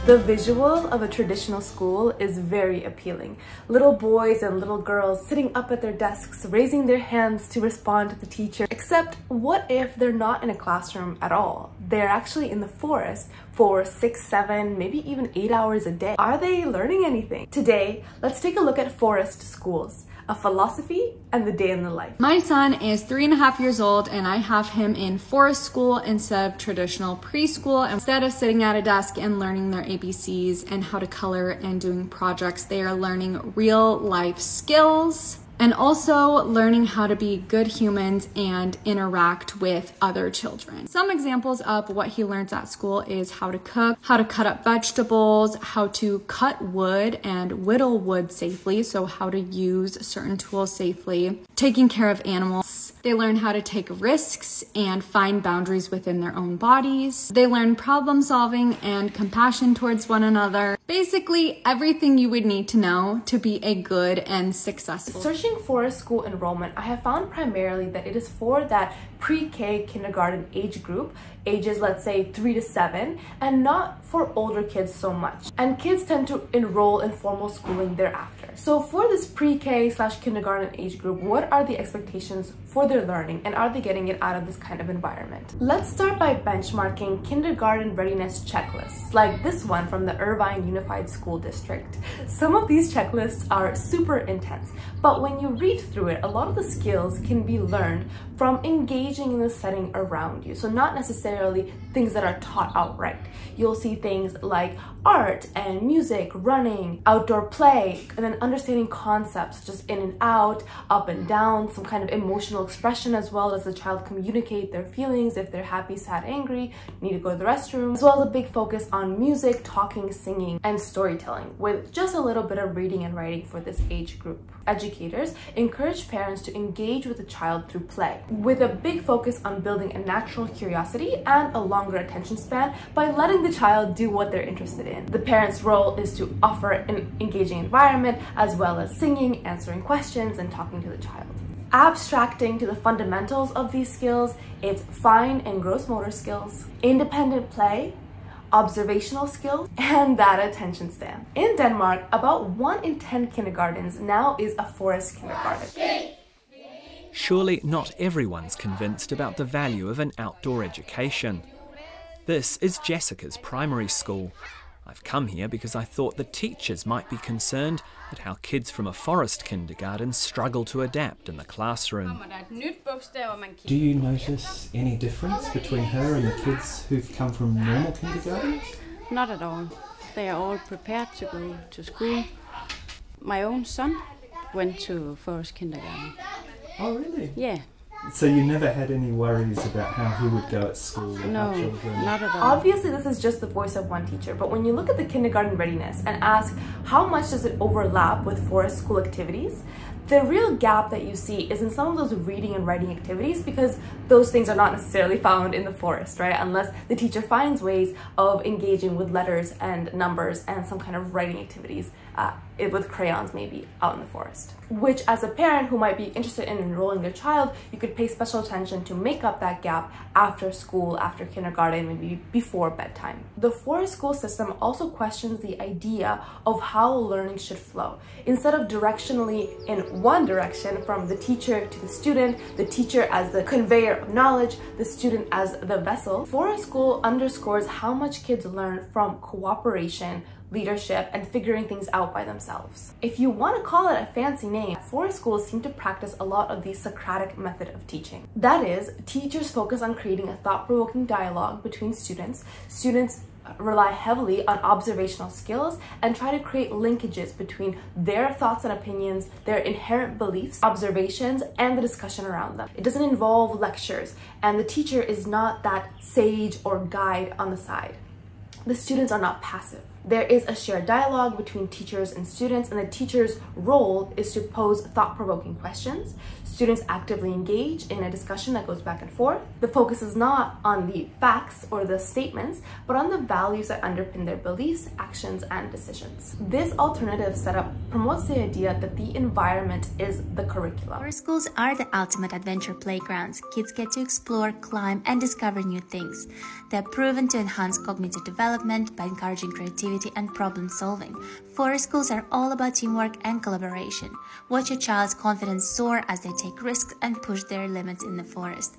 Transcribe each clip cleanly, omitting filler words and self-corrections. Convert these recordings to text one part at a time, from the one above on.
The visual of a traditional school is very appealing. Little boys and little girls sitting up at their desks, raising their hands to respond to the teacher. Except, what if they're not in a classroom at all? They're actually in the forest for 6, 7, maybe even 8 hours a day. Are they learning anything? Today, let's take a look at forest schools, a philosophy, and the day in the life. My son is 3.5 years old and I have him in forest school instead of traditional preschool. Instead of sitting at a desk and learning their ABCs and how to color and doing projects, they are learning real life skills and also learning how to be good humans and interact with other children. Some examples of what he learns at school is how to cook, how to cut up vegetables, how to cut wood and whittle wood safely, so how to use certain tools safely, taking care of animals. They learn how to take risks and find boundaries within their own bodies. They learn problem solving and compassion towards one another. Basically, everything you would need to know to be a good and successful. Searching forest school enrollment, I have found primarily that it is for that pre-K kindergarten age group, ages let's say 3 to 7, and not for older kids so much. And kids tend to enroll in formal schooling thereafter. So for this pre-K/kindergarten age group, what are the expectations for their learning, and are they getting it out of this kind of environment? Let's start by benchmarking kindergarten readiness checklists, like this one from the Irvine Unified School District. Some of these checklists are super intense, but when you read through it, a lot of the skills can be learned from engaging in the setting around you. So not necessarily things that are taught outright. You'll see things like art and music, running, outdoor play, and then understanding concepts just in and out, up and down, some kind of emotional expression as well as the child communicate their feelings if they're happy, sad, angry, need to go to the restroom, as well as a big focus on music, talking, singing, and storytelling, with just a little bit of reading and writing for this age group. Educators encourage parents to engage with the child through play, with a big focus on building a natural curiosity and a longer attention span by letting the child do what they're interested in. The parent's role is to offer an engaging environment as well as singing, answering questions, and talking to the child. Abstracting to the fundamentals of these skills, it's fine and gross motor skills, independent play, observational skills, and that attention span. In Denmark, about 1 in 10 kindergartens now is a forest kindergarten. Surely not everyone's convinced about the value of an outdoor education. This is Jessica's primary school. I've come here because I thought the teachers might be concerned at how kids from a forest kindergarten struggle to adapt in the classroom. Do you notice any difference between her and the kids who've come from normal kindergartens? Not at all. They are all prepared to go to school. My own son went to forest kindergarten. Oh, really? Yeah. So you never had any worries about how he would go at school with No, our children? not at all. Obviously, this is just the voice of one teacher, but when you look at the kindergarten readiness and ask how much does it overlap with forest school activities, the real gap that you see is in some of those reading and writing activities, because those things are not necessarily found in the forest, right? Unless the teacher finds ways of engaging with letters and numbers and some kind of writing activities with crayons maybe out in the forest. Which, as a parent who might be interested in enrolling their child, you could pay special attention to make up that gap after school, after kindergarten, maybe before bedtime. The forest school system also questions the idea of how learning should flow. Instead of directionally in one direction from the teacher to the teacher as the conveyor of knowledge, the student as the vessel, forest school underscores how much kids learn from cooperation, leadership, and figuring things out by themselves. If you want to call it a fancy name, forest schools seem to practice a lot of the Socratic method of teaching. That is, teachers focus on creating a thought-provoking dialogue between students. Students rely heavily on observational skills and try to create linkages between their thoughts and opinions, their inherent beliefs, observations, and the discussion around them. It doesn't involve lectures, and the teacher is not that sage or guide on the side. The students are not passive. There is a shared dialogue between teachers and students, and the teacher's role is to pose thought-provoking questions. Students actively engage in a discussion that goes back and forth. The focus is not on the facts or the statements, but on the values that underpin their beliefs, actions, and decisions. This alternative setup promotes the idea that the environment is the curriculum. Forest schools are the ultimate adventure playgrounds. Kids get to explore, climb, and discover new things. They're proven to enhance cognitive development by encouraging creativity creativity and problem solving. Forest schools are all about teamwork and collaboration. Watch your child's confidence soar as they take risks and push their limits in the forest.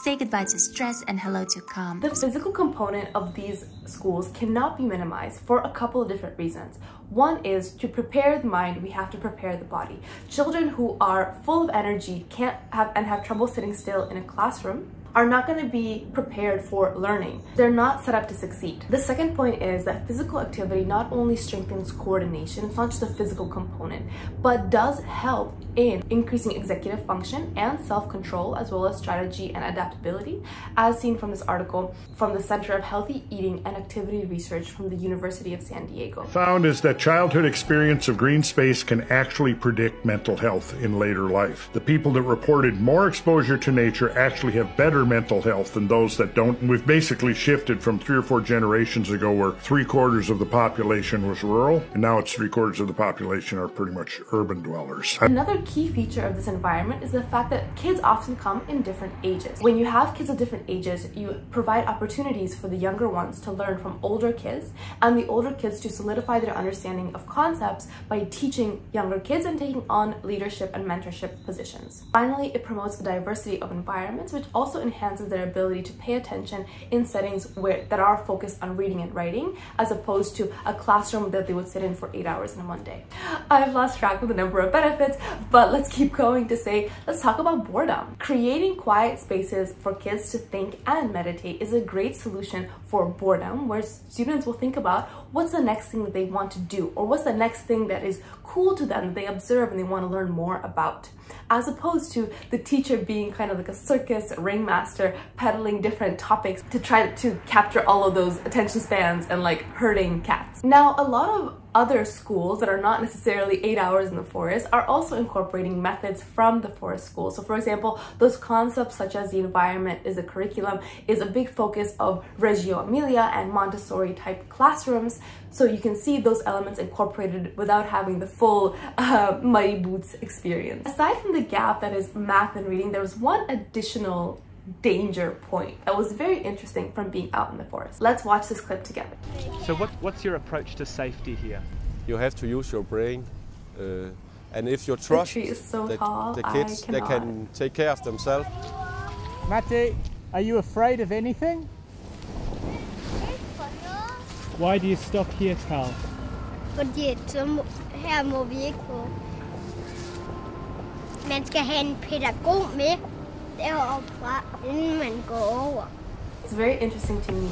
Say goodbye to stress and hello to calm. The physical component of these schools cannot be minimized for a couple of different reasons. One is to prepare the mind, we have to prepare the body. Children who are full of energy have trouble sitting still in a classroom are not going to be prepared for learning. They're not set up to succeed. The second point is that physical activity not only strengthens coordination, it's not just a physical component, but does help in increasing executive function and self-control, as well as strategy and adaptability, as seen from this article from the Center of Healthy Eating and Activity Research from the University of San Diego. Found is that childhood experience of green space can actually predict mental health in later life. The people that reported more exposure to nature actually have better mental health than those that don't. And we've basically shifted from 3 or 4 generations ago where 3/4 of the population was rural, and now it's 3/4 of the population are pretty much urban dwellers. Another key feature of this environment is the fact that kids often come in different ages. When you have kids of different ages, you provide opportunities for the younger ones to learn from older kids, and the older kids to solidify their understanding of concepts by teaching younger kids and taking on leadership and mentorship positions. Finally, it promotes a diversity of environments, which also enhances their ability to pay attention in settings that are focused on reading and writing, as opposed to a classroom that they would sit in for 8 hours in one day. I've lost track of the number of benefits, but let's keep going to say, let's talk about boredom. Creating quiet spaces for kids to think and meditate is a great solution for boredom, where students will think about what's the next thing that they want to do, or what's the next thing that is cool to them that they observe and they want to learn more about, as opposed to the teacher being kind of like a circus ringmaster peddling different topics to try to capture all of those attention spans and like herding cats. Now, a lot of other schools that are not necessarily 8 hours in the forest are also incorporating methods from the forest school. So for example, those concepts such as the environment is a curriculum is a big focus of Reggio Emilia and Montessori type classrooms. So you can see those elements incorporated without having the full muddy boots experience. Aside from the gap that is math and reading, there was one additional danger point that was very interesting from being out in the forest. Let's watch this clip together. So what's your approach to safety here? You have to use your brain, and if you trust the tree is so tall, the kids, they can take care of themselves. Matti, are you afraid of anything? Why do you stop here, Carl? Fordi her må vi ikke gå. Man skal have en pædagog med deroppe fra, inden man går over. It's very interesting to me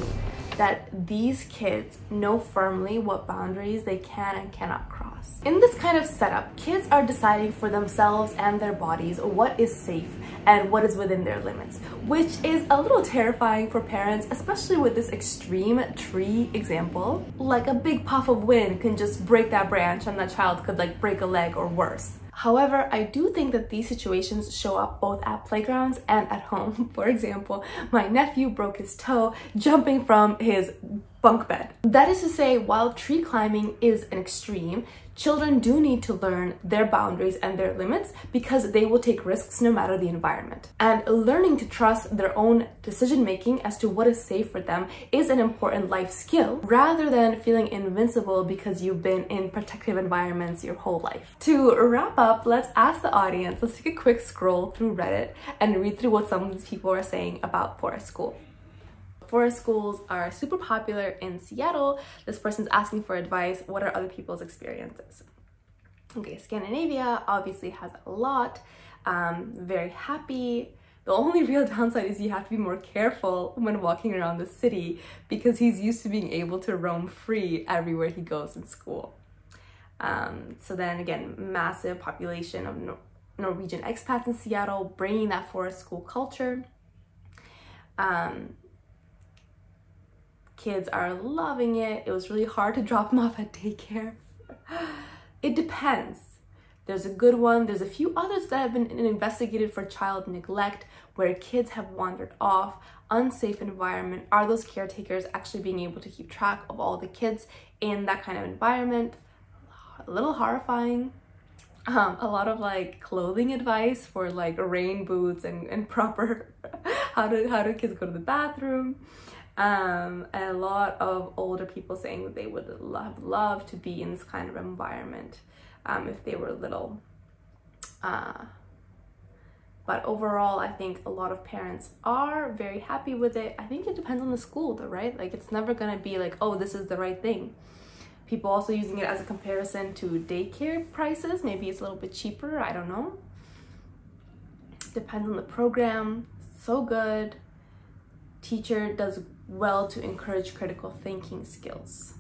that these kids know firmly what boundaries they can and cannot cross. In this kind of setup, kids are deciding for themselves and their bodies what is safe and what is within their limits, which is a little terrifying for parents, especially with this extreme tree example. Like a big puff of wind can just break that branch and that child could like break a leg or worse. However, I do think that these situations show up both at playgrounds and at home. For example, my nephew broke his toe jumping from his bunk bed. That is to say, while tree climbing is an extreme, children do need to learn their boundaries and their limits because they will take risks no matter the environment. And learning to trust their own decision-making as to what is safe for them is an important life skill, rather than feeling invincible because you've been in protective environments your whole life. To wrap up, let's ask the audience, let's take a quick scroll through Reddit and read through what some of these people are saying about forest school. Forest schools are super popular in Seattle. This person's asking for advice. What are other people's experiences? Okay, Scandinavia obviously has a lot. Very happy. The only real downside is you have to be more careful when walking around the city because he's used to being able to roam free everywhere he goes in school. So then again, massive population of Norwegian expats in Seattle, bringing that forest school culture. Kids are loving it. It was really hard to drop them off at daycare. It depends. There's a good one. There's a few others that have been investigated for child neglect, where kids have wandered off, unsafe environment. Are those caretakers actually being able to keep track of all the kids in that kind of environment? A little horrifying. A lot of like clothing advice for like rain boots and proper how do kids go to the bathroom. And a lot of older people saying that they would love to be in this kind of environment if they were little. But overall, I think a lot of parents are very happy with it. I think it depends on the school though, right? Like, it's never gonna be like, oh, this is the right thing. People also using it as a comparison to daycare prices. Maybe it's a little bit cheaper, I don't know. Depends on the program. So good. Teacher does well to encourage critical thinking skills.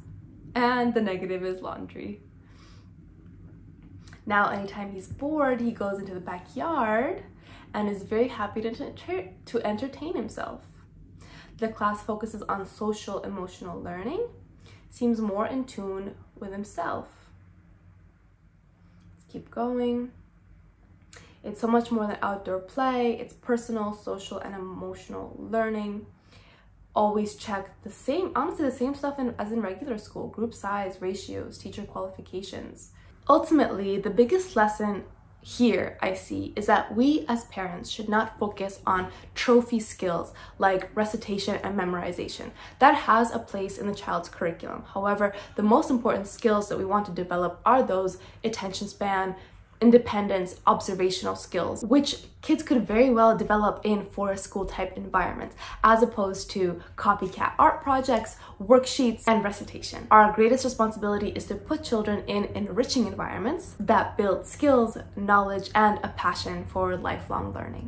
And the negative is laundry. Now, anytime he's bored, he goes into the backyard and is very happy to entertain himself. The class focuses on social emotional learning, seems more in tune with himself. Let's keep going. It's so much more than outdoor play. It's personal, social, and emotional learning. Always check the same, honestly, the same stuff as in regular school: group size, ratios, teacher qualifications. Ultimately, the biggest lesson here I see is that we as parents should not focus on trophy skills like recitation and memorization. That has a place in the child's curriculum. However, the most important skills that we want to develop are those attention span, independence, observational skills, which kids could very well develop in forest school type environments, as opposed to copycat art projects, worksheets, and recitation. Our greatest responsibility is to put children in enriching environments that build skills, knowledge, and a passion for lifelong learning.